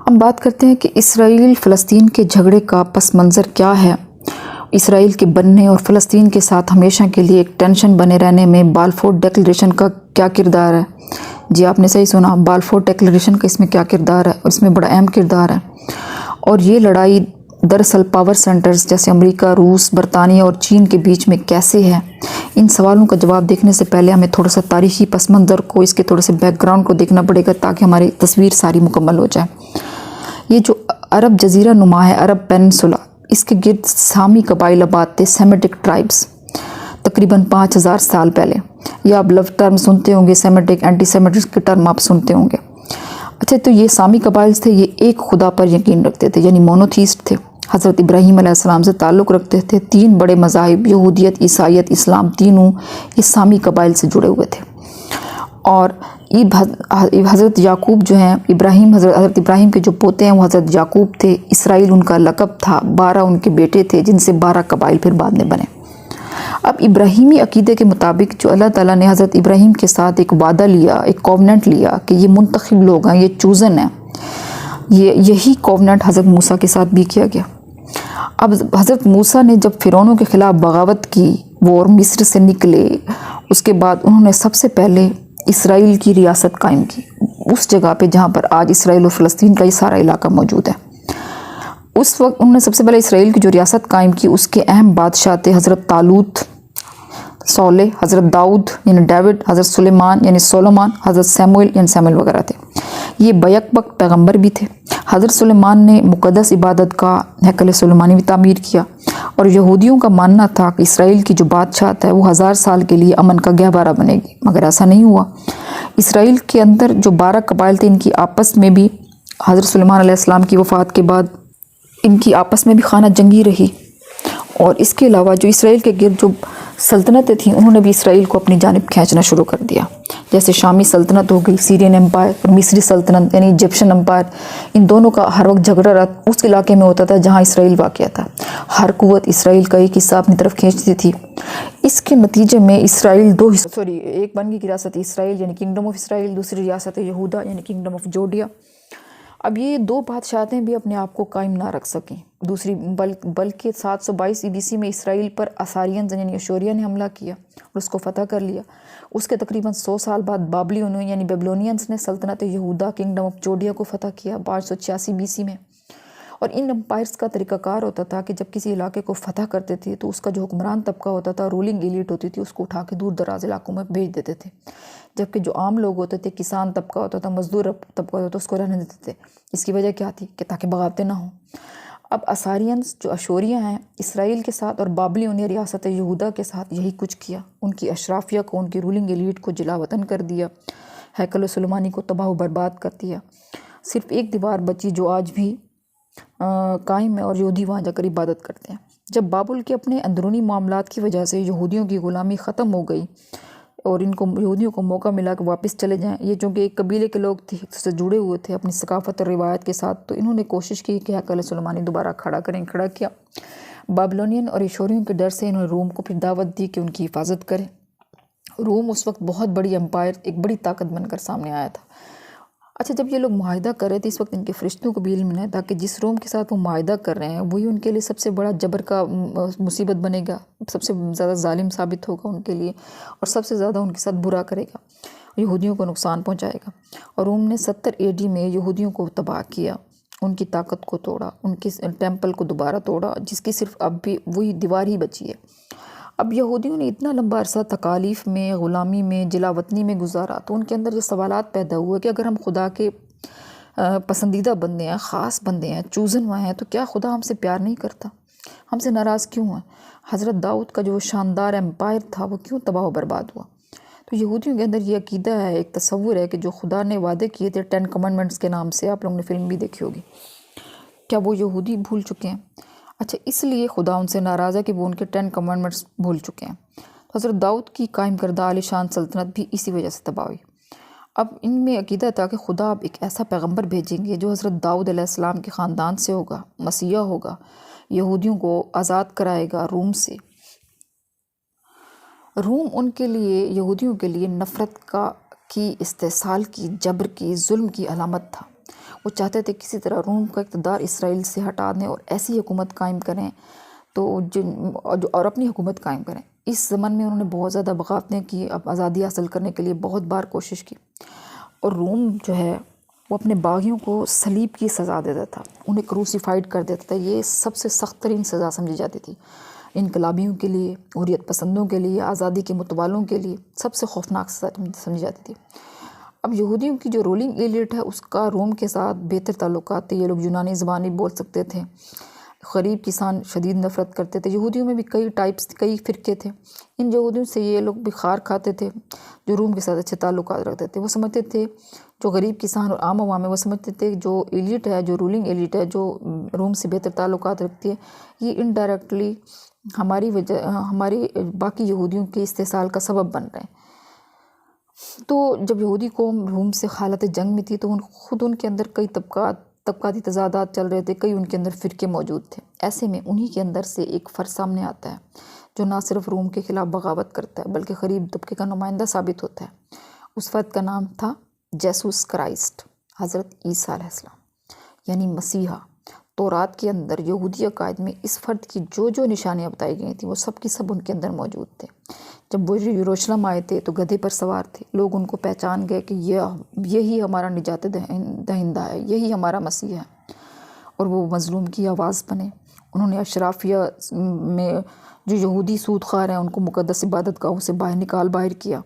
ہم بات کرتے ہیں کہ اسرائیل فلسطین کے جھگڑے کا پس منظر کیا ہے۔ اسرائیل کے بننے اور فلسطین کے ساتھ ہمیشہ کے لیے ایک ٹینشن بنے رہنے میں بالفور ڈیکلریشن کا کیا کردار ہے؟ جی آپ نے صحیح سنا، بالفور ڈیکلریشن کا اس میں کیا کردار ہے، اور اس میں بڑا اہم کردار ہے۔ اور یہ لڑائی دراصل پاور سینٹرز جیسے امریکہ، روس، برطانیہ اور چین کے بیچ میں کیسے ہے؟ ان سوالوں کا جواب دیکھنے سے پہلے ہمیں تھوڑا سا تاریخی پس منظر کو، اس کے تھوڑے سے بیک گراؤنڈ کو دیکھنا پڑے گا تاکہ ہماری تصویر ساری مکمل ہو جائے۔ یہ جو عرب جزیرہ نما ہے، عرب پیننسولا، اس کے گرد سامی قبائل آباد تھے، سیمیٹک ٹرائبس، تقریباً 5000 سال پہلے۔ یا آپ لفظ ٹرم سنتے ہوں گے، سیمیٹک، اینٹی سیمیٹک کے ٹرم آپ سنتے ہوں گے۔ اچھا، تو یہ سامی قبائل تھے، یہ ایک خدا پر یقین رکھتے تھے، یعنی مونوتھیسٹ تھے، حضرت ابراہیم علیہ السلام سے تعلق رکھتے تھے۔ 3 بڑے مذاہب، یہودیت، عیسائیت، اسلام، تینوں یہ سامی قبائل سے جڑے ہوئے تھے۔ اور حضرت یعقوب جو ہیں، حضرت ابراہیم کے جو پوتے ہیں وہ حضرت یعقوب تھے۔ اسرائیل ان کا لقب تھا، 12 ان کے بیٹے تھے جن سے 12 قبائل پھر بعد میں بنے۔ اب ابراہیمی عقیدے کے مطابق جو اللہ تعالیٰ نے حضرت ابراہیم کے ساتھ ایک وعدہ لیا، ایک کووننٹ لیا کہ یہ منتخب لوگ ہیں، یہ چوزن ہیں، یہی کووننٹ حضرت موسیٰ کے ساتھ بھی کیا گیا۔ اب حضرت موسیٰ نے جب فرعونوں کے خلاف بغاوت کی، وہ اور مصر سے نکلے، اس کے بعد انہوں نے سب سے پہلے اسرائیل کی ریاست قائم کی، اس جگہ پہ جہاں پر آج اسرائیل اور فلسطین کا یہ سارا علاقہ موجود ہے۔ اس وقت انہوں نے سب سے پہلے اسرائیل کی جو ریاست قائم کی، اس کے اہم بادشاہ تھے حضرت طالوت، صالح، حضرت داؤد یعنی ڈیوڈ، حضرت سلیمان یعنی سولومان، حضرت سیموئل یعنی سیموئل وغیرہ تھے۔ یہ بیک وقت پیغمبر بھی تھے۔ حضرت سلیمان نے مقدس عبادت کا ہیکل سلیمانی بھی تعمیر کیا، اور یہودیوں کا ماننا تھا کہ اسرائیل کی جو بادشاہت ہے وہ 1000 سال کے لیے امن کا گہوارہ بنے گی، مگر ایسا نہیں ہوا۔ اسرائیل کے اندر جو 12 قبائل تھے، ان کی آپس میں بھی حضرت سلیمان علیہ السلام کی وفات کے بعد ان کی آپس میں بھی خانہ جنگی رہی۔ اور اس کے علاوہ جو اسرائیل کے گرد جو سلطنتیں تھیں، انہوں نے بھی اسرائیل کو اپنی جانب کھینچنا شروع کر دیا، جیسے شامی سلطنت ہو گئی، سیرین امپائر، اور مصری سلطنت یعنی ایجپشن امپائر۔ ان دونوں کا ہر وقت جھگڑا اس علاقے میں ہوتا تھا جہاں اسرائیل واقع تھا۔ ہر قوت اسرائیل کا ایک حصہ اپنی طرف کھینچتی تھی۔ اس کے نتیجے میں اسرائیل ایک بن گئی ریاست اسرائیل یعنی کنگڈم آف اسرائیل، دوسری ریاست یہودا یعنی کنگڈم آف جوڈیا۔ اب یہ 2 بادشاہتیں بھی اپنے آپ کو قائم نہ رکھ سکیں، بلکہ 722 BC میں اسرائیل پر اساریئنز یعنی اشوریا نے حملہ کیا اور اس کو فتح کر لیا۔ اس کے تقریباً 100 سال بعد بابلیونوں یعنی بیبلونینز نے سلطنت یہودا کنگڈم آف جوڈیا کو فتح کیا 586 BC میں۔ اور ان امپائرز کا طریقہ کار ہوتا تھا کہ جب کسی علاقے کو فتح کرتے تھے تو اس کا جو حکمران طبقہ ہوتا تھا، رولنگ ایلیٹ ہوتی تھی، اس کو اٹھا کے دور دراز علاقوں میں بھیج دیتے تھے، جبکہ جو عام لوگ ہوتے تھے، کسان طبقہ ہوتا تھا، مزدور طبقہ ہوتا تھا، اس کو رہنے دیتے تھے۔ اس کی وجہ کیا تھی کہ تاکہ بغاوتیں نہ ہوں۔ اب اساریئنز جو اشوریہ ہیں، اسرائیل کے ساتھ اور بابلیوں نے ریاست یہودا کے ساتھ یہی کچھ کیا، ان کی اشرافیہ کو، ان کی رولنگ ایلیٹ کو جلا وطن کر دیا، ہیکل سلیمانی کو تباہ و برباد کر دیا۔ صرف ایک دیوار بچی جو آج بھی قائم ہے، اور یہودی وہاں جا کر عبادت کرتے ہیں۔ جب بابل کے اپنے اندرونی معاملات کی وجہ سے یہودیوں کی غلامی ختم ہو گئی اور یہودیوں کو موقع ملا کہ واپس چلے جائیں، یہ چونکہ ایک قبیلے کے لوگ تھے، ایک سے جڑے ہوئے تھے اپنی ثقافت اور روایت کے ساتھ، تو انہوں نے کوشش کی کہ ہیکل سلیمانی دوبارہ کھڑا کیا۔ بابلونین اور ایشوریوں کے ڈر سے انہوں نے روم کو پھر دعوت دی کہ ان کی حفاظت کرے۔ روم اس وقت بہت بڑی امپائر، ایک بڑی طاقت بن کر سامنے آیا تھا۔ اچھا، جب یہ لوگ معاہدہ کر رہے تھے، اس وقت ان کے فرشتوں کو بھی علم نہیں تھا کہ جس روم کے ساتھ وہ معاہدہ کر رہے ہیں وہی ان کے لیے سب سے بڑا جبر کا مصیبت بنے گا، سب سے زیادہ ظالم ثابت ہوگا ان کے لیے، اور سب سے زیادہ ان کے ساتھ برا کرے گا، یہودیوں کو نقصان پہنچائے گا۔ اور روم نے 70 AD میں یہودیوں کو تباہ کیا، ان کی طاقت کو توڑا، ان کے ٹیمپل کو دوبارہ توڑا، جس کی صرف اب بھی وہی دیوار ہی بچی ہے۔ اب یہودیوں نے اتنا لمبا عرصہ تکالیف میں، غلامی میں، جلا وطنی میں گزارا، تو ان کے اندر یہ سوالات پیدا ہوئے کہ اگر ہم خدا کے پسندیدہ بندے ہیں، خاص بندے ہیں، چوزن ہوئے ہیں، تو کیا خدا ہم سے پیار نہیں کرتا؟ ہم سے ناراض کیوں ہے؟ حضرت داؤد کا جو شاندار امپائر تھا وہ کیوں تباہ و برباد ہوا؟ تو یہودیوں کے اندر یہ عقیدہ ہے، ایک تصور ہے کہ جو خدا نے وعدے کیے تھے 10 کمانڈمنٹس کے نام سے، آپ لوگوں نے فلم بھی دیکھی ہوگی، کیا وہ یہودی بھول چکے ہیں؟ اچھا، اس لیے خدا ان سے ناراض ہے کہ وہ ان کے 10 کمانڈمنٹس بھول چکے ہیں۔ حضرت داؤد کی قائم کردہ عالی شان سلطنت بھی اسی وجہ سے تباہ ہوئی۔ اب ان میں عقیدہ تھا کہ خدا اب ایک ایسا پیغمبر بھیجیں گے جو حضرت داؤد علیہ السلام کے خاندان سے ہوگا، مسیح ہوگا، یہودیوں کو آزاد کرائے گا روم سے۔ روم ان کے لیے، یہودیوں کے لیے نفرت کی، استحصال کی، جبر کی، ظلم کی علامت تھا۔ وہ چاہتے تھے کسی طرح روم کا اقتدار اسرائیل سے ہٹا دیں اور ایسی حکومت قائم کریں تو اور اپنی حکومت قائم کریں۔ اس زمن میں انہوں نے بہت زیادہ بغاوتیں کی، اب آزادی حاصل کرنے کے لیے بہت بار کوشش کی، اور روم جو ہے وہ اپنے باغیوں کو صلیب کی سزا دیتا تھا، انہیں کروسیفائڈ کر دیتا تھا۔ یہ سب سے سخت ترین سزا سمجھی جاتی تھی انقلابیوں کے لیے، حریت پسندوں کے لیے، آزادی کے متوالوں کے لیے سب سے خوفناک سزا سمجھی جاتی تھی۔ اب یہودیوں کی جو رولنگ ایلیٹ ہے اس کا روم کے ساتھ بہتر تعلقات تھے، یہ لوگ یونانی زبان بھی بول سکتے تھے، غریب کسان شدید نفرت کرتے تھے۔ یہودیوں میں بھی کئی ٹائپس، کئی فرقے تھے، ان یہودیوں سے یہ لوگ بھی خار کھاتے تھے جو روم کے ساتھ اچھے تعلقات رکھتے تھے۔ وہ سمجھتے تھے جو غریب کسان اور عام عوام ہے وہ سمجھتے تھے جو ایلیٹ ہے، جو رولنگ ایلیٹ ہے، جو روم سے بہتر تعلقات رکھتی ہے، یہ انڈائریکٹلی ہماری باقی یہودیوں کے استحصال کا سبب بن رہے ہیں۔ تو جب یہودی قوم روم سے حالت جنگ میں تھی تو خود ان کے اندر کئی طبقاتی تضادات چل رہے تھے، کئی ان کے اندر فرقے موجود تھے۔ ایسے میں انہی کے اندر سے ایک فرد سامنے آتا ہے جو نہ صرف روم کے خلاف بغاوت کرتا ہے بلکہ غریب طبقے کا نمائندہ ثابت ہوتا ہے۔ اس فرد کا نام تھا جیسوس کرائسٹ، حضرت عیسیٰ علیہ السلام، یعنی مسیحا۔ تورات کے اندر یہودی عقائد میں اس فرد کی جو نشانیاں بتائی گئی تھیں وہ سب کی سب ان کے اندر موجود تھے۔ جب وہ یروشلم آئے تھے تو گدھے پر سوار تھے، لوگ ان کو پہچان گئے کہ یہی ہمارا نجات دہندہ ہے، یہی ہمارا مسیح ہے، اور وہ مظلوم کی آواز بنے۔ انہوں نے اشرافیہ میں جو یہودی سود خوار ہیں ان کو مقدس عبادت گاہوں سے باہر کیا۔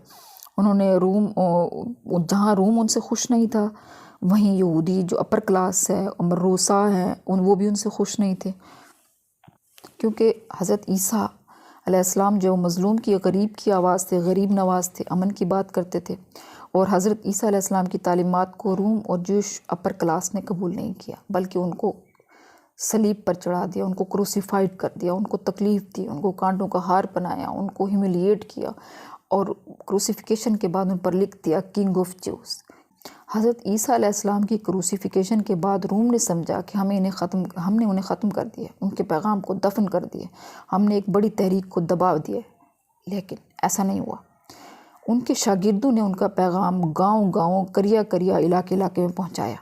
انہوں نے جہاں روم ان سے خوش نہیں تھا وہیں یہودی جو اپر کلاس ہے، روسا ہے، وہ بھی ان سے خوش نہیں تھے، کیونکہ حضرت عیسیٰ علیہ السلام جو مظلوم کی، غریب کی آواز تھے، غریب نواز تھے، امن کی بات کرتے تھے، اور حضرت عیسیٰ علیہ السلام کی تعلیمات کو روم اور جوش اپر کلاس نے قبول نہیں کیا بلکہ ان کو صلیب پر چڑھا دیا، ان کو کروسیفائڈ کر دیا، ان کو تکلیف دی، ان کو کانٹوں کا ہار پہنایا، ان کو ہیوملیٹ کیا، اور کروسیفیکیشن کے بعد ان پر لکھ دیا کنگ آف جوز۔ حضرت عیسیٰ علیہ السلام کی کروسیفیکیشن کے بعد روم نے سمجھا کہ ہم نے انہیں ختم کر دیا، ان کے پیغام کو دفن کر دیا، ہم نے ایک بڑی تحریک کو دبا دیا، لیکن ایسا نہیں ہوا۔ ان کے شاگردوں نے ان کا پیغام گاؤں گاؤں، قریہ علاقے میں پہنچایا،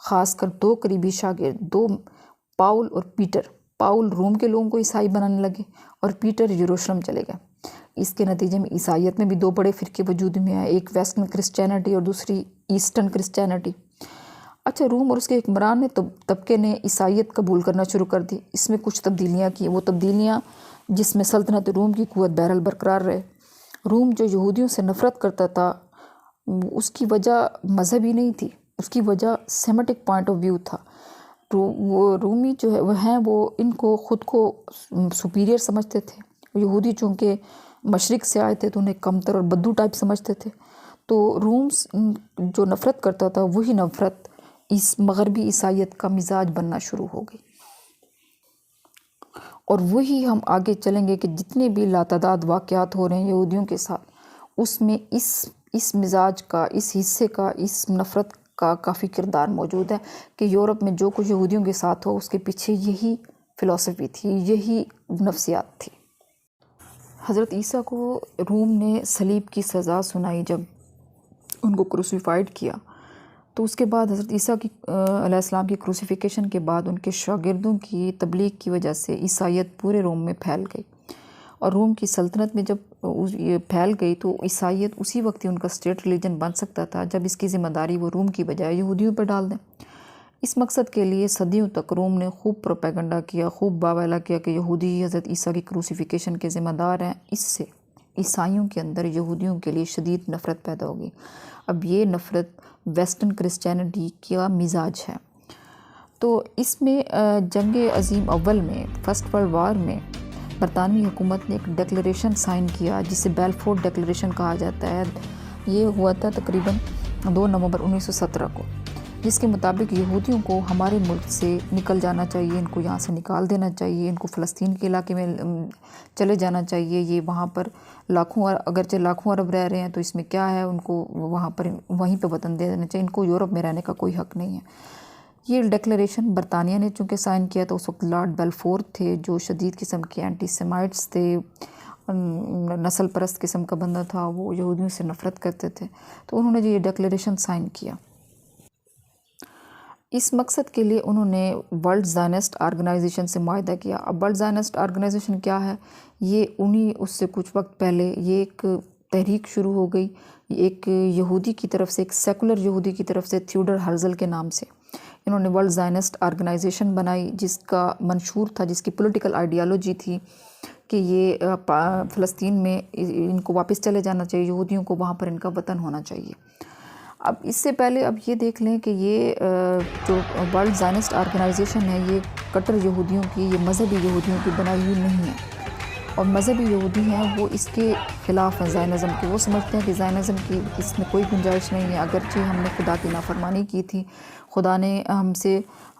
خاص کر دو قریبی شاگرد، پاؤل اور پیٹر۔ پاؤل روم کے لوگوں کو عیسائی بنانے لگے اور پیٹر یروشلم چلے گئے۔ اس کے نتیجے میں عیسائیت میں بھی دو بڑے فرقے وجود میں آئے، ایک ویسٹرن کرسچینٹی اور دوسری ایسٹرن کرسچینٹی۔ اچھا، روم اور اس کے حکمران طبقے نے عیسائیت قبول کرنا شروع کر دی۔ اس میں کچھ تبدیلیاں کی، وہ تبدیلیاں جس میں سلطنت روم کی قوت بہرحال برقرار رہے۔ روم جو یہودیوں سے نفرت کرتا تھا اس کی وجہ مذہبی نہیں تھی، اس کی وجہ سیمیٹک پوائنٹ آف ویو تھا۔ وہ رومی جو ہے وہ ان کو خود کو سپیریئر سمجھتے تھے۔ یہودی چونکہ مشرق سے آئے تھے تو انہیں کمتر اور بدو ٹائپ سمجھتے تھے، تو روم جو نفرت کرتا تھا وہی نفرت اس مغربی عیسائیت کا مزاج بننا شروع ہو گئی۔ اور وہی ہم آگے چلیں گے کہ جتنے بھی لاتعداد واقعات ہو رہے ہیں یہودیوں کے ساتھ، اس میں اس مزاج کا، اس حصے کا، اس نفرت کا کافی کردار موجود ہے کہ یورپ میں جو کچھ یہودیوں کے ساتھ ہو اس کے پیچھے یہی فلسفی تھی، یہی نفسیات تھی۔ حضرت عیسیٰ کو روم نے صلیب کی سزا سنائی، جب ان کو کروسیفائڈ کیا تو اس کے بعد حضرت عیسیٰ علیہ السلام کی کروسیفیکیشن کے بعد ان کے شاگردوں کی تبلیغ کی وجہ سے عیسائیت پورے روم میں پھیل گئی، اور روم کی سلطنت میں جب یہ پھیل گئی تو عیسائیت اسی وقت ہی ان کا اسٹیٹ ریلیجن بن سکتا تھا جب اس کی ذمہ داری وہ روم کی بجائے یہودیوں پر ڈال دیں۔ اس مقصد کے لیے صدیوں تک روم نے خوب پروپیگنڈا کیا، خوب باویلا کیا کہ یہودی حضرت عیسیٰ کی کروسیفیکیشن کے ذمہ دار ہیں۔ اس سے عیسائیوں کے اندر یہودیوں کے لیے شدید نفرت پیدا ہوگی۔ اب یہ نفرت ویسٹرن کرسچینٹی کا مزاج ہے۔ تو اس میں جنگ عظیم اول میں، فرسٹ ورلڈ وار میں، برطانوی حکومت نے ایک ڈیکلریشن سائن کیا جسے بیلفور ڈیکلریشن کہا جاتا ہے۔ یہ ہوا تھا تقریباً 2 نومبر 1917 کو، جس کے مطابق یہودیوں کو ہمارے ملک سے نکل جانا چاہیے، ان کو یہاں سے نکال دینا چاہیے، ان کو فلسطین کے علاقے میں چلے جانا چاہیے۔ یہ وہاں پر اگرچہ لاکھوں عرب رہ رہے ہیں تو اس میں کیا ہے، ان کو وہیں پہ وطن دے دینا چاہیے، ان کو یورپ میں رہنے کا کوئی حق نہیں ہے۔ یہ ڈیکلریشن برطانیہ نے چونکہ سائن کیا تو اس وقت لارڈ بیلفور تھے جو شدید قسم کے اینٹی سیمائٹس تھے، نسل پرست قسم کا بندہ تھا، وہ یہودیوں سے نفرت کرتے تھے، تو انہوں نے یہ ڈیکلریشن سائن کیا۔ اس مقصد کے لیے انہوں نے ورلڈ زائنسٹ آرگنائزیشن سے معاہدہ کیا۔ اب ورلڈ زائنسٹ آرگنائزیشن کیا ہے؟ یہ اس سے کچھ وقت پہلے یہ ایک تحریک شروع ہو گئی، ایک یہودی کی طرف سے، ایک سیکولر یہودی کی طرف سے، تھیوڈر ہرزل کے نام سے انہوں نے ورلڈ زائنسٹ آرگنائزیشن بنائی، جس کا منشور تھا، جس کی پولیٹیکل آئیڈیالوجی تھی کہ یہ فلسطین میں ان کو واپس چلے جانا چاہیے، یہودیوں کو وہاں پر ان کا وطن ہونا چاہیے۔ اب اس سے پہلے اب یہ دیکھ لیں کہ یہ جو ورلڈ زائنسٹ آرگنائزیشن ہے، یہ کٹر یہودیوں کی، یہ مذہبی یہودیوں کی بنائی ہوئی نہیں ہے، اور مذہبی یہودی ہیں وہ اس کے خلاف ہیں زائنزم کے۔ وہ سمجھتے ہیں کہ زائنزم کی اس میں کوئی گنجائش نہیں ہے، اگرچہ ہم نے خدا کی نافرمانی کی تھی، خدا نے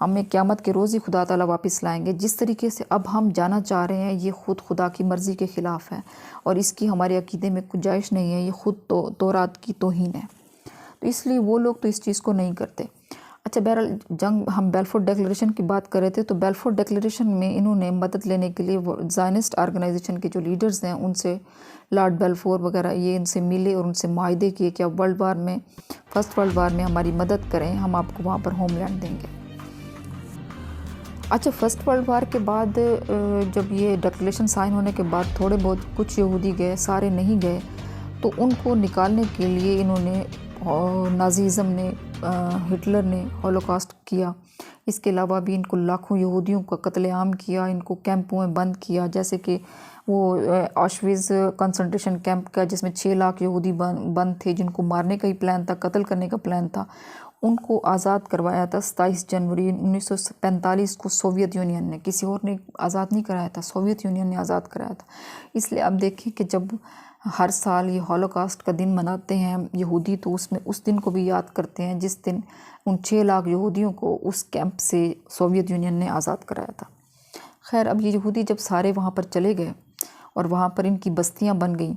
ہمیں قیامت کے روز ہی خدا تعالیٰ واپس لائیں گے، جس طریقے سے اب ہم جانا چاہ رہے ہیں یہ خود خدا کی مرضی کے خلاف ہے، اور اس کی ہمارے عقیدے میں گنجائش نہیں ہے، یہ خود تورات کی توہین ہے، تو اس لیے وہ لوگ تو اس چیز کو نہیں کرتے۔ اچھا، بہرحال ہم بیلفور ڈیکلیریشن کی بات کر رہے تھے، تو بیلفور ڈیکلیریشن میں انہوں نے مدد لینے کے لیے زائنسٹ آرگنائزیشن کے جو لیڈرز ہیں ان سے، لارڈ بیلفور وغیرہ، یہ ان سے ملے اور ان سے معاہدے کیے کہ اب فرسٹ ورلڈ وار میں ہماری مدد کریں، ہم آپ کو وہاں پر ہوم لینڈ دیں گے۔ اچھا، فرسٹ ورلڈ وار کے بعد جب یہ ڈیکلیریشن سائن ہونے کے بعد تھوڑے بہت کچھ یہودی گئے، سارے نہیں گئے، تو ان کو نکالنے کے لیے انہوں نے نازیزم نے، ہٹلر نے ہولوکاسٹ کیا۔ اس کے علاوہ بھی ان کو لاکھوں یہودیوں کا قتل عام کیا، ان کو کیمپوں میں بند کیا، جیسے کہ وہ آشویز کنسنٹریشن کیمپ کا، جس میں 6 لاکھ یہودی بند تھے، جن کو مارنے کا ہی پلان تھا، قتل کرنے کا پلان تھا، ان کو آزاد کروایا تھا 27 جنوری 1945 کو سوویت یونین نے، کسی اور نے آزاد نہیں کرایا تھا، سوویت یونین نے آزاد کرایا تھا۔ اس لیے اب دیکھیں کہ جب ہر سال یہ ہولوکاسٹ کا دن مناتے ہیں یہودی، تو اس دن کو بھی یاد کرتے ہیں جس دن ان 6 لاکھ یہودیوں کو اس کیمپ سے سوویت یونین نے آزاد کرایا تھا۔ خیر، اب یہ یہودی جب سارے وہاں پر چلے گئے اور وہاں پر ان کی بستیاں بن گئیں،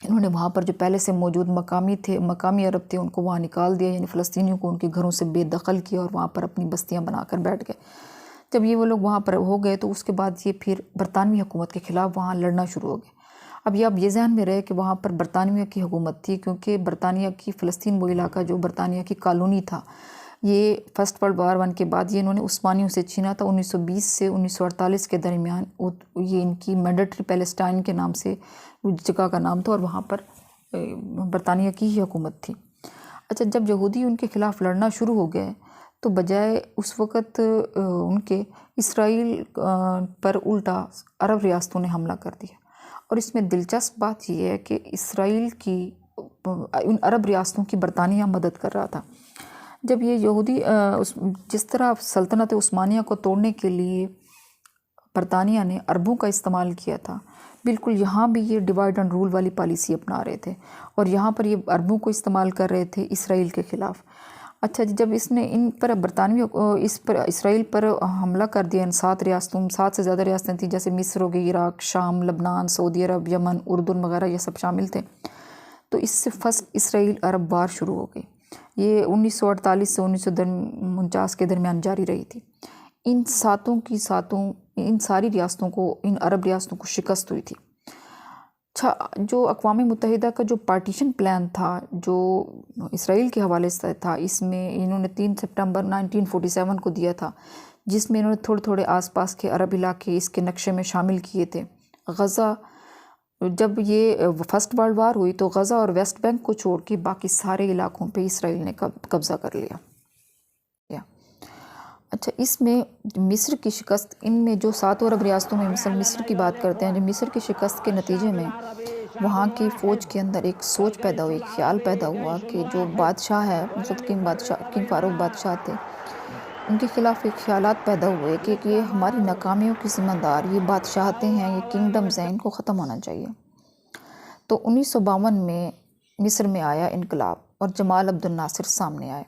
انہوں نے وہاں پر جو پہلے سے موجود مقامی عرب تھے ان کو وہاں نکال دیا، یعنی فلسطینیوں کو ان کے گھروں سے بے دخل کیا اور وہاں پر اپنی بستیاں بنا کر بیٹھ گئے۔ جب یہ وہ لوگ وہاں پر ہو گئے تو اس کے بعد یہ پھر برطانوی حکومت کے خلاف وہاں لڑنا شروع ہو گئے۔ اب یہ ذہن میں رہے کہ وہاں پر برطانیہ کی حکومت تھی، کیونکہ برطانیہ کی فلسطین وہ علاقہ جو برطانیہ کی کالونی تھا، یہ فرسٹ ورلڈ وار 1 کے بعد یہ انہوں نے عثمانیوں سے چھینا تھا۔ 1920 سے 1948 کے درمیان یہ ان کی مینڈیٹری پیلسٹائن کے نام سے جگہ کا نام تھا، اور وہاں پر برطانیہ کی ہی حکومت تھی۔ اچھا، جب یہودی ان کے خلاف لڑنا شروع ہو گئے تو بجائے اس وقت ان کے اسرائیل پر الٹا عرب ریاستوں نے حملہ کر دیا، اور اس میں دلچسپ بات یہ ہے کہ اسرائیل کی ان عرب ریاستوں کی برطانیہ مدد کر رہا تھا۔ جب یہ یہودی جس طرح سلطنت عثمانیہ کو توڑنے کے لیے برطانیہ نے عربوں کا استعمال کیا تھا، بالکل یہاں بھی یہ ڈیوائڈ اینڈ رول والی پالیسی اپنا رہے تھے، اور یہاں پر یہ عربوں کو استعمال کر رہے تھے اسرائیل کے خلاف۔ اچھا، جب اس نے ان پر اسرائیل پر حملہ کر دیا، ان 7 سے زیادہ ریاستیں تھیں، جیسے مصر ہو گئی، عراق، شام، لبنان، سعودی عرب، یمن، اردن وغیرہ، یہ سب شامل تھے، تو اس سے فرسٹ اسرائیل عرب وار شروع ہو گئی۔ یہ 1948 سے 1949 کے درمیان جاری رہی تھی۔ ان ساری ریاستوں کو، ان عرب ریاستوں کو شکست ہوئی تھی۔ اچھا، جو اقوام متحدہ کا جو پارٹیشن پلان تھا جو اسرائیل کے حوالے سے تھا، اس میں انہوں نے 3 سپٹمبر 1947 کو دیا تھا، جس میں انہوں نے تھوڑے تھوڑے آس پاس کے عرب علاقے اس کے نقشے میں شامل کیے تھے۔ غزہ، جب یہ فرسٹ ورلڈ وار ہوئی تو غزہ اور ویسٹ بینک کو چھوڑ کے باقی سارے علاقوں پہ اسرائیل نے قبضہ کر لیا۔ اچھا، اس میں مصر کی شکست، ان میں جو 7 عرب ریاستوں میں مصر کی بات کرتے ہیں، جو مصر کی شکست کے نتیجے میں وہاں کی فوج کے اندر ایک سوچ پیدا ہوئی، خیال پیدا ہوا کہ جو بادشاہ ہے، کنگ فاروق بادشاہ تھے، ان کے خلاف ایک خیالات پیدا ہوئے کہ یہ ہماری ناکامیوں کی ذمہ دار یہ بادشاہتیں ہیں، یہ کنگڈمز ہیں، ان کو ختم ہونا چاہیے۔ تو 1952 میں مصر میں آیا انقلاب، اور جمال عبد الناصر سامنے آئے۔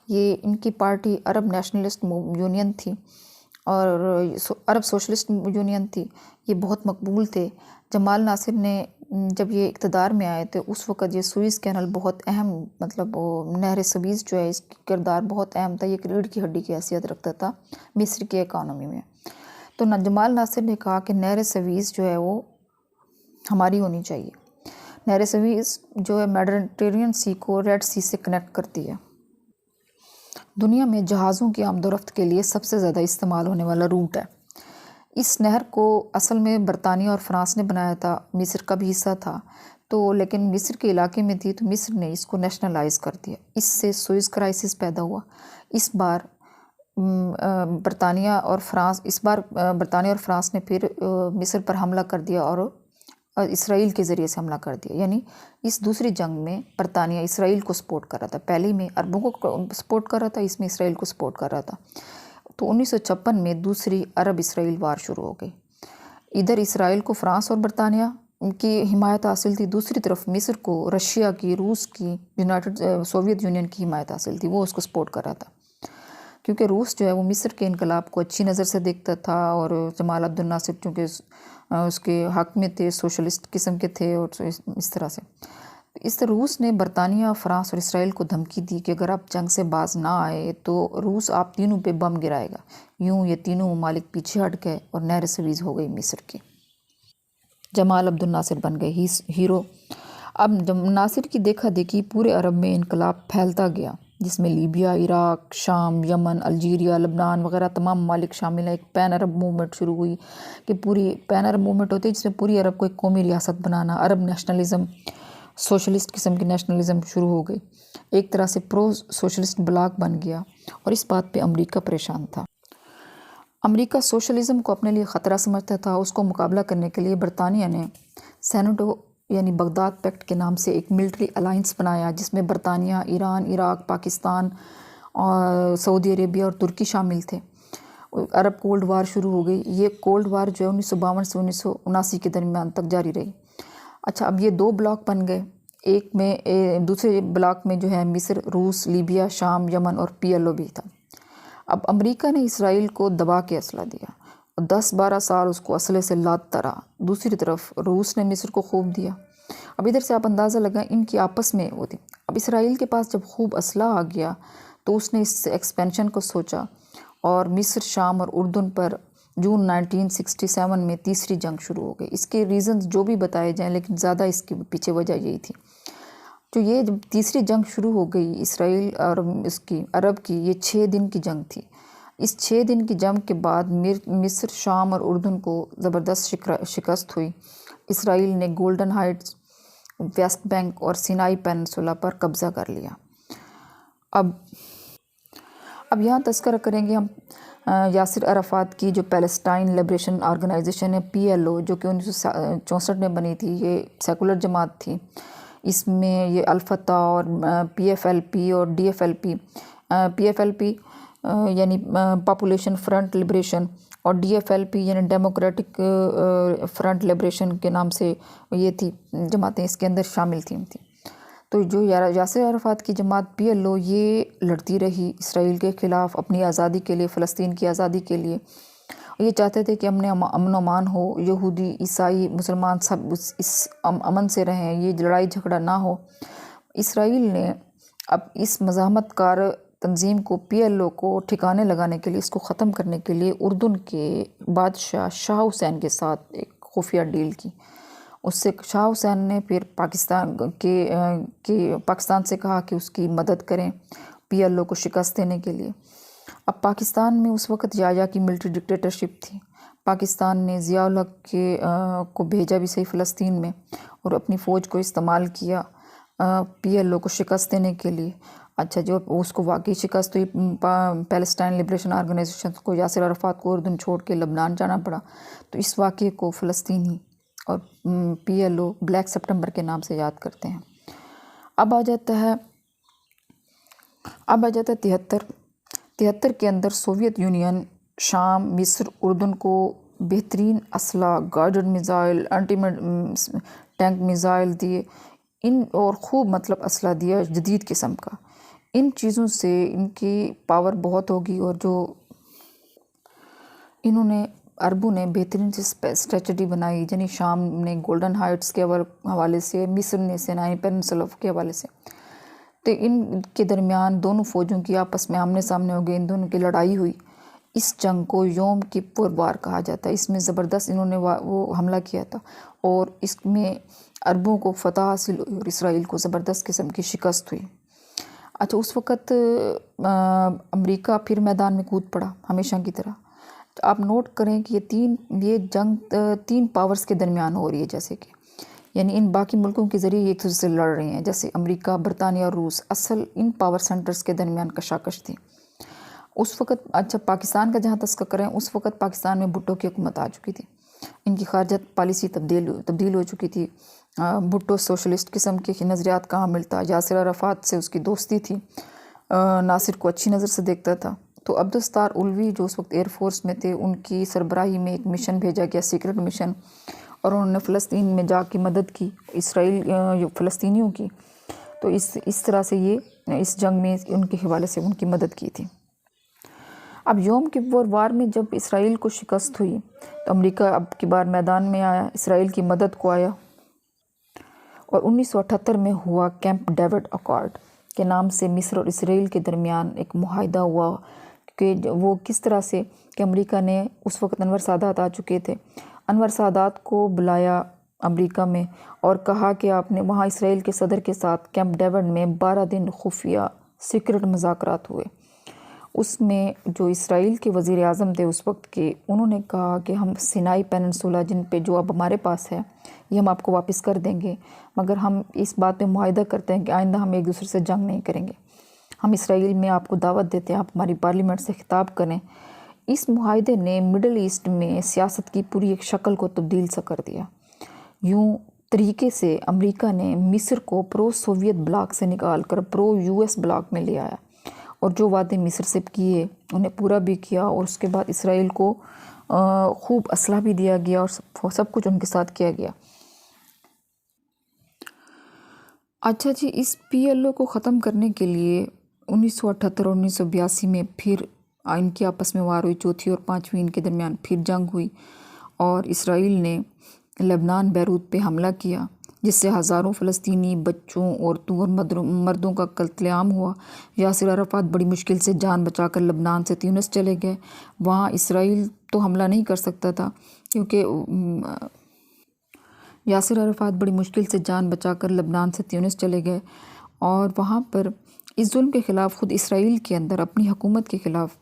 یہ ان کی پارٹی عرب نیشنلسٹ یونین تھی اور عرب سوشلسٹ یونین تھی، یہ بہت مقبول تھے۔ جمال ناصر نے جب یہ اقتدار میں آئے تھے، اس وقت یہ سوئس کینل بہت اہم، مطلب نہر سویس جو ہے اس کی کردار بہت اہم تھا، یہ ایک ریڑھ کی ہڈی کی حیثیت رکھتا تھا مصر کی اکانومی میں۔ تو جمال ناصر نے کہا کہ نہر سویس جو ہے وہ ہماری ہونی چاہیے۔ نہر سویس جو ہے میڈیٹرینین سی کو ریڈ سی سے کنیکٹ کرتی ہے۔ دنیا میں جہازوں کی آمد و رفت کے لیے سب سے زیادہ استعمال ہونے والا روٹ ہے۔ اس نہر کو اصل میں برطانیہ اور فرانس نے بنایا تھا، مصر کا بھی حصہ تھا تو، لیکن مصر کے علاقے میں تھی تو مصر نے اس کو نیشنلائز کر دیا۔ اس سے سوئز کرائسس پیدا ہوا۔ اس بار برطانیہ اور فرانس نے پھر مصر پر حملہ کر دیا اور اسرائیل کے ذریعے سے حملہ کر دیا۔ یعنی اس دوسری جنگ میں برطانیہ اسرائیل کو سپورٹ کر رہا تھا، پہلی میں عربوں کو سپورٹ کر رہا تھا، اس میں اسرائیل کو سپورٹ کر رہا تھا۔ تو 1956 میں دوسری عرب اسرائیل وار شروع ہو گئی۔ ادھر اسرائیل کو فرانس اور برطانیہ کی حمایت حاصل تھی، دوسری طرف مصر کو رشیا کی، روس کی، سوویت یونین کی حمایت حاصل تھی، وہ اس کو سپورٹ کر رہا تھا، کیونکہ روس جو ہے وہ مصر کے انقلاب کو اچھی نظر سے دیکھتا تھا، اور جمال عبد الناصر چونکہ اس کے حق میں تھے، سوشلسٹ قسم کے تھے، اور اس طرح سے روس نے برطانیہ، فرانس اور اسرائیل کو دھمکی دی کہ اگر آپ جنگ سے باز نہ آئے تو روس آپ تینوں پہ بم گرائے گا۔ یوں یہ تینوں ممالک پیچھے ہٹ گئے اور نہر سویز ہو گئی مصر کی۔ جمال عبد الناصر بن گئے ہیرو۔ اب ناصر کی دیکھا دیکھی پورے عرب میں انقلاب پھیلتا گیا، جس میں لیبیا، عراق، شام، یمن، الجیریا، لبنان وغیرہ تمام ممالک شامل ہیں۔ ایک پین عرب موومنٹ شروع ہوئی کہ پوری پین عرب موومنٹ ہوتی ہے جس میں پوری عرب کو ایک قومی ریاست بنانا، عرب نیشنلزم، سوشلسٹ قسم کی نیشنلزم شروع ہو گئی، ایک طرح سے پرو سوشلسٹ بلاک بن گیا، اور اس بات پہ امریکہ پریشان تھا۔ امریکہ سوشلزم کو اپنے لیے خطرہ سمجھتا تھا۔ اس کو مقابلہ کرنے کے لیے برطانیہ نے سینوڈو یعنی بغداد پیکٹ کے نام سے ایک ملٹری الائنس بنایا، جس میں برطانیہ، ایران، عراق، پاکستان اور سعودی عربیہ اور ترکی شامل تھے۔ عرب کولڈ وار شروع ہو گئی۔ یہ کولڈ وار جو ہے 1952 سے 1979 کے درمیان تک جاری رہی۔ اچھا، اب یہ دو بلاک بن گئے، ایک میں دوسرے بلاک میں جو ہے مصر، روس، لیبیا، شام، یمن اور PLO بھی تھا۔ اب امریکہ نے اسرائیل کو دبا کے اسلحہ دیا اور 10-12 سال اس کو اسلحے سے لادتا رہا۔ دوسری طرف روس نے مصر کو خوب دیا۔ اب ادھر سے آپ اندازہ لگائیں ان کی آپس میں وہ تھی۔ اب اسرائیل کے پاس جب خوب اسلحہ آ گیا تو اس نے اس ایکسپینشن کو سوچا، اور مصر، شام اور اردن پر جون 1967 میں تیسری جنگ شروع ہو گئی۔ اس کے ریزنز جو بھی بتائے جائیں، لیکن زیادہ اس کے پیچھے وجہ یہی تھی۔ جو یہ جب تیسری جنگ شروع ہو گئی اسرائیل اور اس کی عرب کی، یہ 6 دن کی جنگ تھی۔ اس 6 دن کی جنگ کے بعد مصر، شام اور اردن کو زبردست شکست ہوئی۔ اسرائیل نے گولڈن ہائٹس، ویسٹ بینک اور سینائی پیننسولا پر قبضہ کر لیا۔ اب یہاں تذکرہ کریں گے ہم یاسر عرفات کی جو پیلسٹائن لبریشن آرگنائزیشن ہے PLO، جو کہ 1964 میں بنی تھی۔ یہ سیکولر جماعت تھی۔ اس میں یہ الفتح اور PFLP اور DFLP، PFLP یعنی پاپولیشن فرنٹ لبریشن اور DFLP یعنی ڈیموکریٹک فرنٹ لبریشن کے نام سے یہ تھی جماعتیں اس کے اندر شامل تھیں۔ تو جو یاسر عرفات کی جماعت PLO یہ لڑتی رہی اسرائیل کے خلاف اپنی آزادی کے لیے، فلسطین کی آزادی کے لیے۔ یہ چاہتے تھے کہ امن و امان ہو، یہودی، عیسائی، مسلمان سب اس امن سے رہیں، یہ لڑائی جھگڑا نہ ہو۔ اسرائیل نے اب اس مزاحمت کار تنظیم کو، PLO کو ٹھکانے لگانے کے لیے، اس کو ختم کرنے کے لیے اردن کے بادشاہ شاہ حسین کے ساتھ ایک خفیہ ڈیل کی۔ اس سے شاہ حسین نے پھر پاکستان سے کہا کہ اس کی مدد کریں PLO کو شکست دینے کے لیے۔ اب پاکستان میں اس وقت یایا کی ملٹری ڈکٹیٹرشپ تھی۔ پاکستان نے ضیاء الحق کو بھیجا بھی صحیح فلسطین میں، اور اپنی فوج کو استعمال کیا PLO کو شکست دینے کے لیے۔ اچھا، جو اس کو واقعی شکست ہوئی پیلسٹائن لبریشن آرگنائزیشن کو، یاسر عرفات کو اردن چھوڑ کے لبنان جانا پڑا، تو اس واقعے کو فلسطینی اور PLO بلیک سپٹمبر کے نام سے یاد کرتے ہیں۔ اب آ جاتا ہے 73 کے اندر سوویت یونین شام، مصر، اردن کو بہترین اسلحہ، guided missile, anti tank missile دیے، اور خوب اسلحہ دیا جدید قسم کا۔ ان چیزوں سے ان کی پاور بہت ہوگی، اور جو انہوں نے عربوں نے بہترین سے اسٹریٹجی بنائی، یعنی شام نے گولڈن ہائٹس کے حوالے سے، مصر نے سینائی پیننسولا کے حوالے سے، تو ان کے درمیان دونوں فوجوں کی آپس میں آمنے سامنے ہو گئی، ان دونوں کی لڑائی ہوئی۔ اس جنگ کو یوم کپر وار کہا جاتا ہے۔ اس میں زبردست انہوں نے وہ حملہ کیا تھا، اور اس میں عربوں کو فتح حاصل ہوئی اور اسرائیل کو زبردست قسم کی شکست ہوئی۔ اچھا اس وقت امریکہ پھر میدان میں کود پڑا ہمیشہ کی طرح. تو آپ نوٹ کریں کہ یہ جنگ 3 پاورز کے درمیان ہو رہی ہے، جیسے کہ یعنی ان باقی ملکوں کے ذریعے ایک دوسرے سے لڑ رہے ہیں، جیسے امریکہ، برطانیہ اور روس. اصل ان پاور سینٹرز کے درمیان کشاکش تھی اس وقت. اچھا پاکستان کا جہاں تذکر کریں، اس وقت پاکستان میں بھٹو کی حکومت آ چکی تھی، ان کی خارجہ پالیسی تبدیل ہو چکی تھی. بھٹو سوشلسٹ قسم کے نظریات کا حامل تھا. یاسر عرفات سے اس کی دوستی تھی، ناصر کو اچھی نظر سے دیکھتا تھا. تو عبدالستار الوی جو اس وقت ایئر فورس میں تھے، ان کی سربراہی میں ایک مشن بھیجا گیا، سیکرٹ مشن، اور انہوں نے فلسطین میں جا کے مدد کی، اسرائیل فلسطینیوں کی. تو اس طرح سے یہ اس جنگ میں ان کے حوالے سے ان کی مدد کی تھی. اب یوم کپور وار میں جب اسرائیل کو شکست ہوئی تو امریکہ اب کی بار میدان میں آیا، اسرائیل کی مدد کو آیا، اور 1978 میں ہوا کیمپ ڈیوڈ اکارڈ کے نام سے مصر اور اسرائیل کے درمیان ایک معاہدہ ہوا. کہ وہ کس طرح سے کہ امریکہ نے اس وقت انور سادات آ چکے تھے، انور سادات کو بلایا امریکہ میں اور کہا کہ آپ نے وہاں اسرائیل کے صدر کے ساتھ کیمپ ڈیوڈ میں 12 دن خفیہ سیکرٹ مذاکرات ہوئے. اس میں جو اسرائیل کے وزیر اعظم تھے اس وقت کے، انہوں نے کہا کہ ہم سینائی پیننسولا جن پہ جو اب ہمارے پاس ہے یہ ہم آپ کو واپس کر دیں گے، مگر ہم اس بات پہ معاہدہ کرتے ہیں کہ آئندہ ہم ایک دوسرے سے جنگ نہیں کریں گے. ہم اسرائیل میں آپ کو دعوت دیتے ہیں، آپ ہماری پارلیمنٹ سے خطاب کریں. اس معاہدے نے مڈل ایسٹ میں سیاست کی پوری ایک شکل کو تبدیل سا کر دیا. یوں طریقے سے امریکہ نے مصر کو پرو سوویت بلاک سے نکال کر پرو یو ایس بلاک میں لے آیا، اور جو وعدے مصر سے کیے انہیں پورا بھی کیا، اور اس کے بعد اسرائیل کو خوب اسلحہ بھی دیا گیا اور سب کچھ ان کے ساتھ کیا گیا. اچھا جی، اس PLO کو ختم کرنے کے لیے 1978 اور 1982 میں پھر ان کی آپس میں وار ہوئی، چوتھی اور پانچویں ان کے درمیان پھر جنگ ہوئی، اور اسرائیل نے لبنان بیروت پہ حملہ کیا، جس سے ہزاروں فلسطینی بچوں، عورتوں اور مردوں کا قتل عام ہوا. یاسر عرفات بڑی مشکل سے جان بچا کر لبنان سے تیونس چلے گئے. وہاں اسرائیل تو حملہ نہیں کر سکتا تھا کیونکہ یاسر عرفات بڑی مشکل سے جان بچا کر لبنان سے تیونس چلے گئے، اور وہاں پر اس ظلم کے خلاف خود اسرائیل کے اندر اپنی حکومت کے خلاف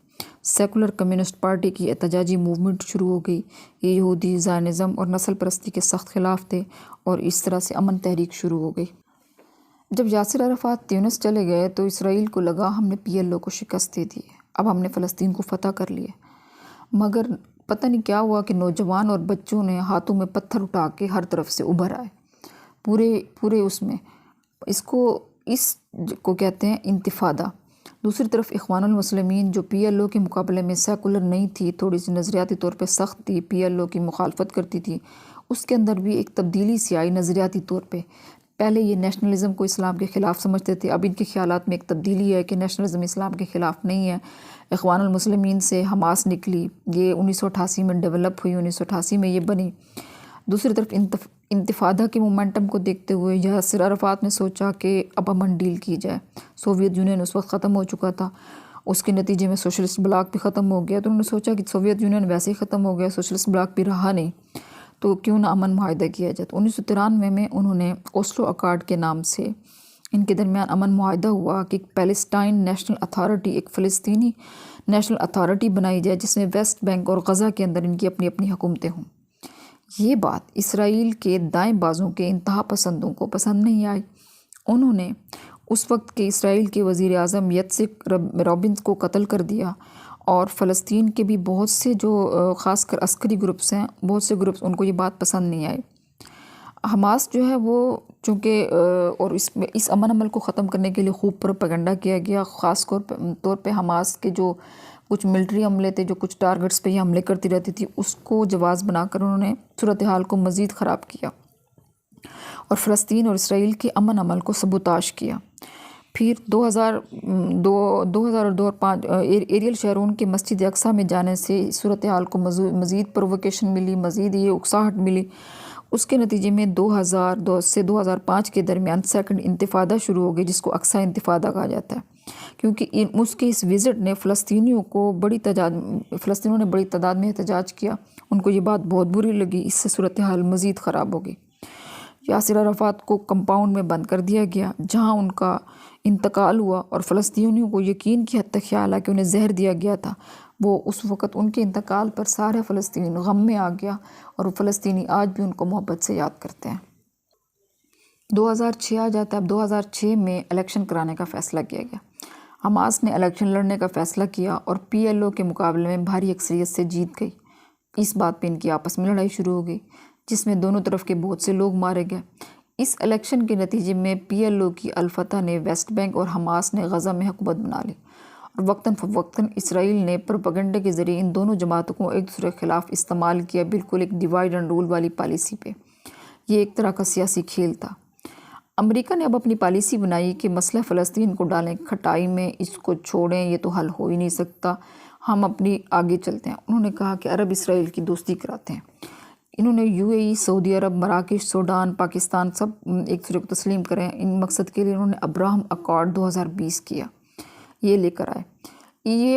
سیکولر کمیونسٹ پارٹی کی احتجاجی موومنٹ شروع ہو گئی. یہ یہودی زائنزم اور نسل پرستی کے سخت خلاف تھے، اور اس طرح سے امن تحریک شروع ہو گئی. جب یاسر عرفات تیونس چلے گئے تو اسرائیل کو لگا ہم نے PLO کو شکست دے دی، اب ہم نے فلسطین کو فتح کر لیا. مگر پتہ نہیں کیا ہوا کہ نوجوان اور بچوں نے ہاتھوں میں پتھر اٹھا کے ہر طرف سے ابھر آئے، پورے اس میں اس کو کہتے ہیں انتفاضہ. دوسری طرف اخوان المسلمین جو PLO کے مقابلے میں سیکولر نہیں تھی، تھوڑی سی نظریاتی طور پہ سخت تھی، PLO کی مخالفت کرتی تھی، اس کے اندر بھی ایک تبدیلی سی آئی نظریاتی طور پہ. پہلے یہ نیشنلزم کو اسلام کے خلاف سمجھتے تھے، اب ان کے خیالات میں ایک تبدیلی ہے کہ نیشنلزم اسلام کے خلاف نہیں ہے. اخوان المسلمین سے حماس نکلی، یہ 1988 میں ڈیولپ ہوئی، 1988 میں یہ بنی. دوسری طرف انتفاضہ کے مومنٹم کو دیکھتے ہوئے یاسر عرفات نے سوچا کہ اب امن ڈیل کی جائے. سوویت یونین اس وقت ختم ہو چکا تھا، اس کے نتیجے میں سوشلسٹ بلاک بھی ختم ہو گیا. تو انہوں نے سوچا کہ سوویت یونین ویسے ہی ختم ہو گیا، سوشلسٹ بلاک بھی رہا نہیں، تو کیوں نہ امن معاہدہ کیا جائے. تو 1993 میں انہوں نے اوسلو اکارڈ کے نام سے ان کے درمیان امن معاہدہ ہوا کہ پیلسٹائن نیشنل اتھارٹی، ایک فلسطینی نیشنل اتھارٹی بنائی جائے جس میں ویسٹ بینک اور غزہ کے اندر ان کی اپنی اپنی حکومتیں ہوں. یہ بات اسرائیل کے دائیں بازوں کے انتہا پسندوں کو پسند نہیں آئی. انہوں نے اس وقت کے اسرائیل کے وزیر اعظم یتسک رابنز کو قتل کر دیا، اور فلسطین کے بھی بہت سے جو خاص کر عسکری گروپس ہیں، بہت سے گروپس، ان کو یہ بات پسند نہیں آئی. حماس جو ہے وہ چونکہ اور اس امن عمل کو ختم کرنے کے لیے خوب پروپیگنڈا کیا گیا، خاص طور پہ حماس کے جو کچھ ملٹری عملے تھے، جو کچھ ٹارگٹس پہ یہ حملے کرتی رہتی تھی، اس کو جواز بنا کر انہوں نے صورتحال کو مزید خراب کیا اور فلسطین اور اسرائیل کے امن عمل کو سبوتاش کیا. پھر 2002 اور 2005 ایریل شارون کے مسجد اقصیٰ میں جانے سے صورتحال کو مزید پرووکیشن ملی، مزید یہ اکساہٹ ملی. اس کے نتیجے میں 2002 سے 2005 کے درمیان سیکنڈ انتفاضہ شروع ہو گئی، جس کو اقصیٰ انتفاضہ کہا جاتا ہے، کیونکہ اس کے اس وزٹ نے فلسطینیوں نے بڑی تعداد میں احتجاج کیا. ان کو یہ بات بہت بری لگی، اس سے صورتحال مزید خراب ہو گئی. یاسر عرفات کو کمپاؤنڈ میں بند کر دیا گیا جہاں ان کا انتقال ہوا، اور فلسطینیوں کو یقین کی حد تک خیال ہے کہ انہیں زہر دیا گیا تھا۔ وہ اس وقت ان کے انتقال پر سارے فلسطین غم میں آ گیا، اور وہ فلسطینی آج بھی ان کو محبت سے یاد کرتے ہیں۔ 2006 آ جاتا ہے۔ اب 2006 میں الیکشن کرانے کا فیصلہ کیا گیا۔ حماس نے الیکشن لڑنے کا فیصلہ کیا اور PLO کے مقابلے میں بھاری اکثریت سے جیت گئی۔ اس بات پہ ان کی آپس میں لڑائی شروع ہو گئی جس میں دونوں طرف کے بہت سے لوگ مارے گئے۔ اس الیکشن کے نتیجے میں PLO کی الفتح نے ویسٹ بینک اور حماس نے غزہ میں حکومت بنا لی، اور وقتاً فوقتاً اسرائیل نے پروپیگنڈے کے ذریعے ان دونوں جماعتوں کو ایک دوسرے کے خلاف استعمال کیا، بالکل ایک ڈیوائڈ اینڈ رول والی پالیسی پہ۔ یہ ایک طرح کا سیاسی کھیل تھا۔ امریکہ نے اب اپنی پالیسی بنائی کہ مسئلہ فلسطین کو ڈالیں کھٹائی میں، اس کو چھوڑیں، یہ تو حل ہو ہی نہیں سکتا، ہم اپنی آگے چلتے ہیں۔ انہوں نے کہا کہ عرب اسرائیل کی دوستی کراتے ہیں۔ انہوں نے UAE، سعودی عرب، مراکش، سوڈان، پاکستان سب ایک دوسرے کو تسلیم کریں۔ ان مقصد کے لیے انہوں نے ابراہم اکارڈ 2020 کیا، یہ لے کر آئے۔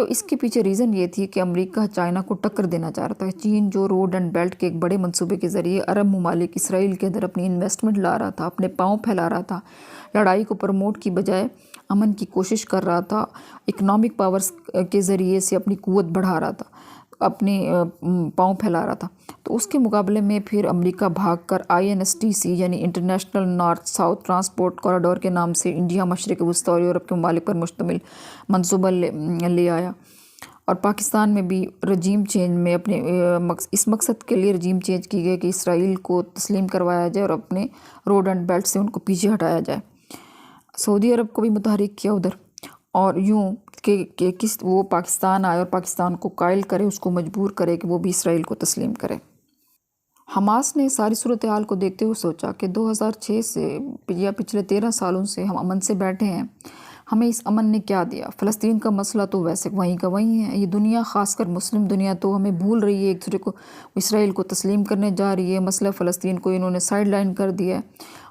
اس کے پیچھے ریزن یہ تھی کہ امریکہ چائنا کو ٹکر دینا چاہ رہا تھا۔ چین جو روڈ اینڈ بیلٹ کے ایک بڑے منصوبے کے ذریعے عرب ممالک اسرائیل کے اندر اپنی انویسٹمنٹ لا رہا تھا، اپنے پاؤں پھیلا رہا تھا، لڑائی کو پروموٹ کی بجائے امن کی کوشش کر رہا تھا، اکنامک پاورز کے ذریعے سے اپنی قوت بڑھا رہا تھا، اپنے پاؤں پھیلا رہا تھا، تو اس کے مقابلے میں پھر امریکہ بھاگ کر INSTC یعنی international north south transport corridor کے نام سے انڈیا، مشرق وسطیٰ اور یورپ کے ممالک پر مشتمل منصوبہ لے آیا، اور پاکستان میں بھی رجیم چینج میں اپنے اس مقصد کے لیے رجیم چینج کی گئی کہ اسرائیل کو تسلیم کروایا جائے اور اپنے روڈ اینڈ بیلٹ سے ان کو پیچھے ہٹایا جائے۔ سعودی عرب کو بھی متحرک کیا ادھر، اور یوں کہ وہ پاکستان آئے اور پاکستان کو قائل کرے، اس کو مجبور کرے کہ وہ بھی اسرائیل کو تسلیم کرے۔ حماس نے ساری صورتحال کو دیکھتے ہوئے سوچا کہ 2006 سے یا پچھلے 13 سالوں سے ہم امن سے بیٹھے ہیں، ہمیں اس امن نے کیا دیا؟ فلسطین کا مسئلہ تو ویسے وہیں کا وہیں ہے، یہ دنیا خاص کر مسلم دنیا تو ہمیں بھول رہی ہے، ایک دوسرے کو اسرائیل کو تسلیم کرنے جا رہی ہے، مسئلہ فلسطین کو انہوں نے سائیڈ لائن کر دیا ہے،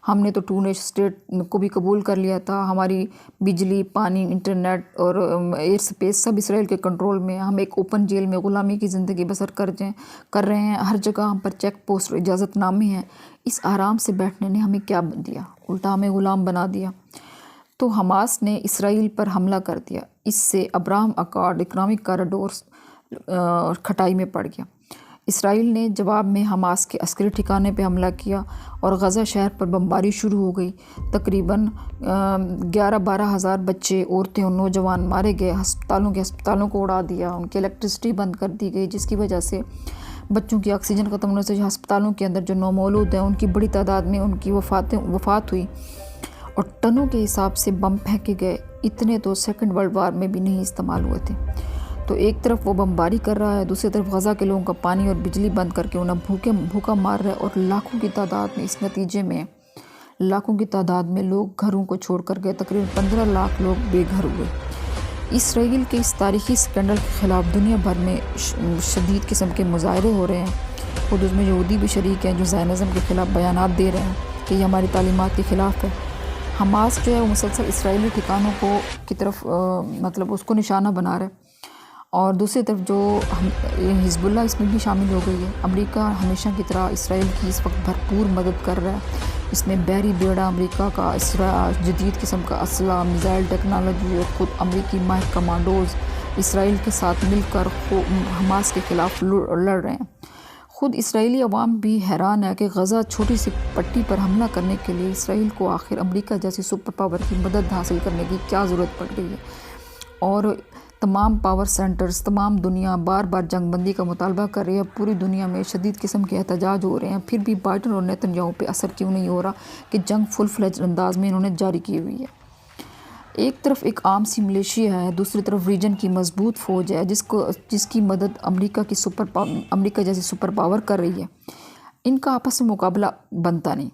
ہم نے تو 2 نیشن اسٹیٹ کو بھی قبول کر لیا تھا، ہماری بجلی، پانی، انٹرنیٹ اور ایئر سپیس سب اسرائیل کے کنٹرول میں، ہم ایک اوپن جیل میں غلامی کی زندگی بسر کر رہے ہیں، ہر جگہ ہم پر چیک پوسٹ اور اجازت نامے ہیں۔ اس آرام سے بیٹھنے نے ہمیں کیا دیا؟ الٹا ہمیں غلام بنا دیا۔ تو حماس نے اسرائیل پر حملہ کر دیا، اس سے ابراہم اکارڈ اکنامک کاریڈورز کھٹائی میں پڑ گیا۔ اسرائیل نے جواب میں حماس کے عسکری ٹھکانے پہ حملہ کیا اور غزہ شہر پر بمباری شروع ہو گئی۔ تقریباً 11-12 ہزار بچے، عورتیں اور نوجوان مارے گئے، ہسپتالوں کو اڑا دیا، ان کی الیکٹرسٹی بند کر دی گئی، جس کی وجہ سے بچوں کی آکسیجن ختم ہونے سے ہسپتالوں کے اندر جو نومولود ہیں ان کی بڑی تعداد میں ان کی وفات ہوئی، اور ٹنوں کے حساب سے بم پھینکے گئے۔ اتنے تو سیکنڈ ورلڈ وار میں بھی نہیں استعمال ہوئے تھے۔ تو ایک طرف وہ بمباری کر رہا ہے، دوسری طرف غزہ کے لوگوں کا پانی اور بجلی بند کر کے انہیں بھوکا مار رہا ہے، اور لاکھوں کی تعداد میں اس نتیجے میں لاکھوں کی تعداد میں لوگ گھروں کو چھوڑ کر گئے، تقریباً 15 لاکھ لوگ بے گھر ہوئے۔ اسرائیل کے اس تاریخی سکینڈل کے خلاف دنیا بھر میں شدید قسم کے مظاہرے ہو رہے ہیں، خود اس میں یہودی بھی شریک ہیں جو زائنزم کے خلاف بیانات دے رہے ہیں کہ یہ ہماری تعلیمات کے خلاف ہے۔ حماس جو ہے وہ مسلسل اسرائیلی ٹھکانوں کی طرف مطلب اس کو نشانہ بنا رہا ہے، اور دوسری طرف جو حزب اللہ اس میں بھی شامل ہو گئی ہے۔ امریکہ ہمیشہ کی طرح اسرائیل کی اس وقت بھرپور مدد کر رہا ہے، اس میں بحری بیڑا امریکہ کا، جدید قسم کا اسلحہ، میزائل ٹیکنالوجی، اور خود امریکی ماہر کمانڈوز اسرائیل کے ساتھ مل کر حماس کے خلاف لڑ رہے ہیں۔ خود اسرائیلی عوام بھی حیران ہے کہ غزہ چھوٹی سی پٹی پر حملہ کرنے کے لیے اسرائیل کو آخر امریکہ جیسی سپر پاور کی مدد حاصل کرنے کی کیا ضرورت پڑ گئی ہے، اور تمام پاور سینٹرز، تمام دنیا بار بار جنگ بندی کا مطالبہ کر رہی ہے، پوری دنیا میں شدید قسم کے احتجاج ہو رہے ہیں، پھر بھی بائیڈن اور نیتن یاہو پہ اثر کیوں نہیں ہو رہا کہ جنگ فل فلیجڈ انداز میں انہوں نے جاری کی ہوئی ہے۔ ایک طرف ایک عام سی ملیشیا ہے، دوسری طرف ریجن کی مضبوط فوج ہے جس کی مدد امریکہ جیسی سپر پاور کر رہی ہے، ان کا آپس میں مقابلہ بنتا نہیں۔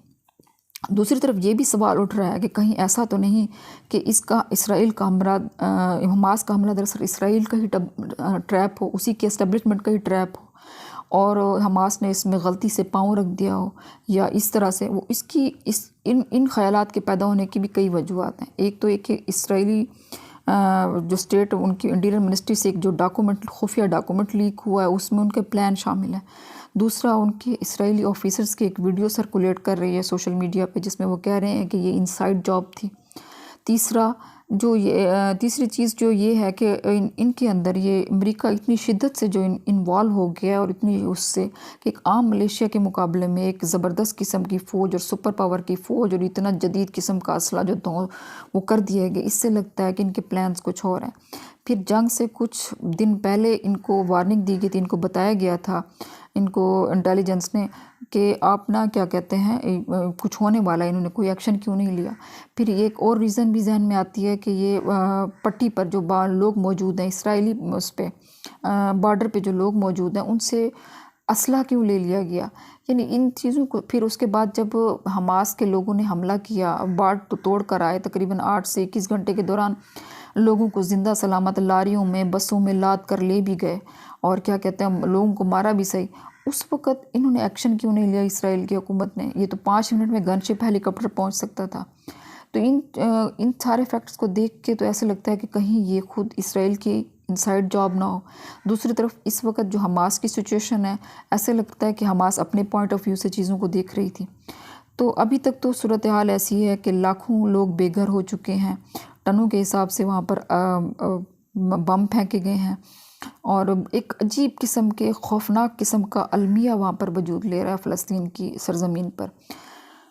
دوسری طرف یہ بھی سوال اٹھ رہا ہے کہ کہیں ایسا تو نہیں کہ اسرائیل کا حملہ، حماس کا حملہ دراصل اسرائیل کا ہی ٹریپ ہو، اسی کے اسٹیبلشمنٹ کا ہی ٹریپ ہو، اور حماس نے اس میں غلطی سے پاؤں رکھ دیا ہو، یا اس طرح سے وہ ان خیالات کے پیدا ہونے کی بھی کئی وجوہات ہیں۔ ایک تو ایک کہ اسرائیلی جو اسٹیٹ ان کی انٹیریئر منسٹری سے ایک جو ڈاکومنٹ خفیہ ڈاکومنٹ لیک ہوا ہے اس میں ان کے پلان شامل ہیں. دوسرا ان کے اسرائیلی آفیسرز کی ایک ویڈیو سرکولیٹ کر رہی ہے سوشل میڈیا پہ جس میں وہ کہہ رہے ہیں کہ یہ انسائڈ جاب تھی. تیسری چیز جو یہ ہے کہ ان کے اندر یہ امریکہ اتنی شدت سے جو انوالو ہو گیا ہے اور اتنی اس سے کہ ایک عام ملیشیا کے مقابلے میں ایک زبردست قسم کی فوج اور سپر پاور کی فوج اور اتنا جدید قسم کا اسلحہ جو وہ کر دیے گئے. اس سے لگتا ہے کہ ان کے پلانز کچھ اور ہیں. پھر جنگ سے کچھ دن پہلے ان کو وارننگ دی گئی تھی، ان کو بتایا گیا تھا ان کو انٹیلیجنس نے کہ آپ نہ کیا کہتے ہیں کچھ ہونے والا ہے، انہوں نے کوئی ایکشن کیوں نہیں لیا. پھر ایک اور ریزن بھی ذہن میں آتی ہے کہ یہ پٹی پر جو لوگ موجود ہیں اسرائیلی اس پہ بارڈر پہ جو لوگ موجود ہیں ان سے اسلحہ کیوں لے لیا گیا. یعنی ان چیزوں کو پھر اس کے بعد جب حماس کے لوگوں نے حملہ کیا، بارڈر تو توڑ کر آئے، تقریباً 8 سے 21 گھنٹے کے دوران لوگوں کو زندہ سلامت لاریوں میں بسوں میں لاد کر لے بھی گئے اور کیا کہتے ہیں لوگوں کو مارا بھی صحیح. اس وقت انہوں نے ایکشن کیوں نہیں لیا اسرائیل کی حکومت نے؟ یہ تو 5 منٹ میں گن شپ ہیلی کاپٹر پہنچ سکتا تھا. تو ان سارے فیکٹس کو دیکھ کے تو ایسے لگتا ہے کہ کہیں یہ خود اسرائیل کی انسائڈ جاب نہ ہو. دوسری طرف اس وقت جو حماس کی سچویشن ہے ایسے لگتا ہے کہ حماس اپنے پوائنٹ آف ویو سے چیزوں کو دیکھ رہی تھی. تو ابھی تک تو صورتحال ایسی ہے کہ لاکھوں لوگ بے گھر ہو چکے ہیں، ٹنوں کے حساب سے وہاں پر بم پھینکے گئے ہیں اور ایک عجیب قسم کے خوفناک قسم کا المیہ وہاں پر وجود لے رہا ہے فلسطین کی سرزمین پر.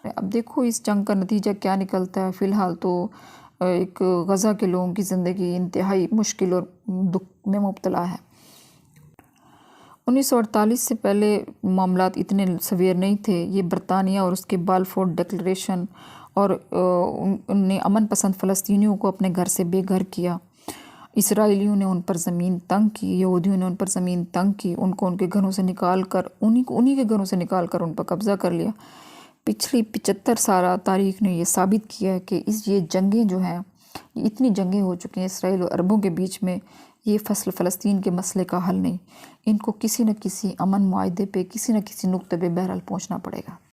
اب دیکھو اس جنگ کا نتیجہ کیا نکلتا ہے. فی الحال تو ایک غزہ کے لوگوں کی زندگی انتہائی مشکل اور دکھ میں مبتلا ہے. 1948 سے پہلے معاملات اتنے سویر نہیں تھے. یہ برطانیہ اور اس کے بالفور ڈکلریشن اور ان نے امن پسند فلسطینیوں کو اپنے گھر سے بے گھر کیا. اسرائیلیوں نے ان پر زمین تنگ کی، یہودیوں نے ان پر زمین تنگ کی، ان کو ان کے گھروں سے نکال کر انہی کے گھروں سے نکال کر ان پر قبضہ کر لیا. پچھلی 75 سالہ تاریخ نے یہ ثابت کیا ہے کہ یہ جنگیں جو ہیں اتنی جنگیں ہو چکی ہیں اسرائیل اور عربوں کے بیچ میں، یہ فلسطین کے مسئلے کا حل نہیں. ان کو کسی نہ کسی امن معاہدے پہ، کسی نہ کسی نقطے پہ بہرحال پہنچنا پڑے گا.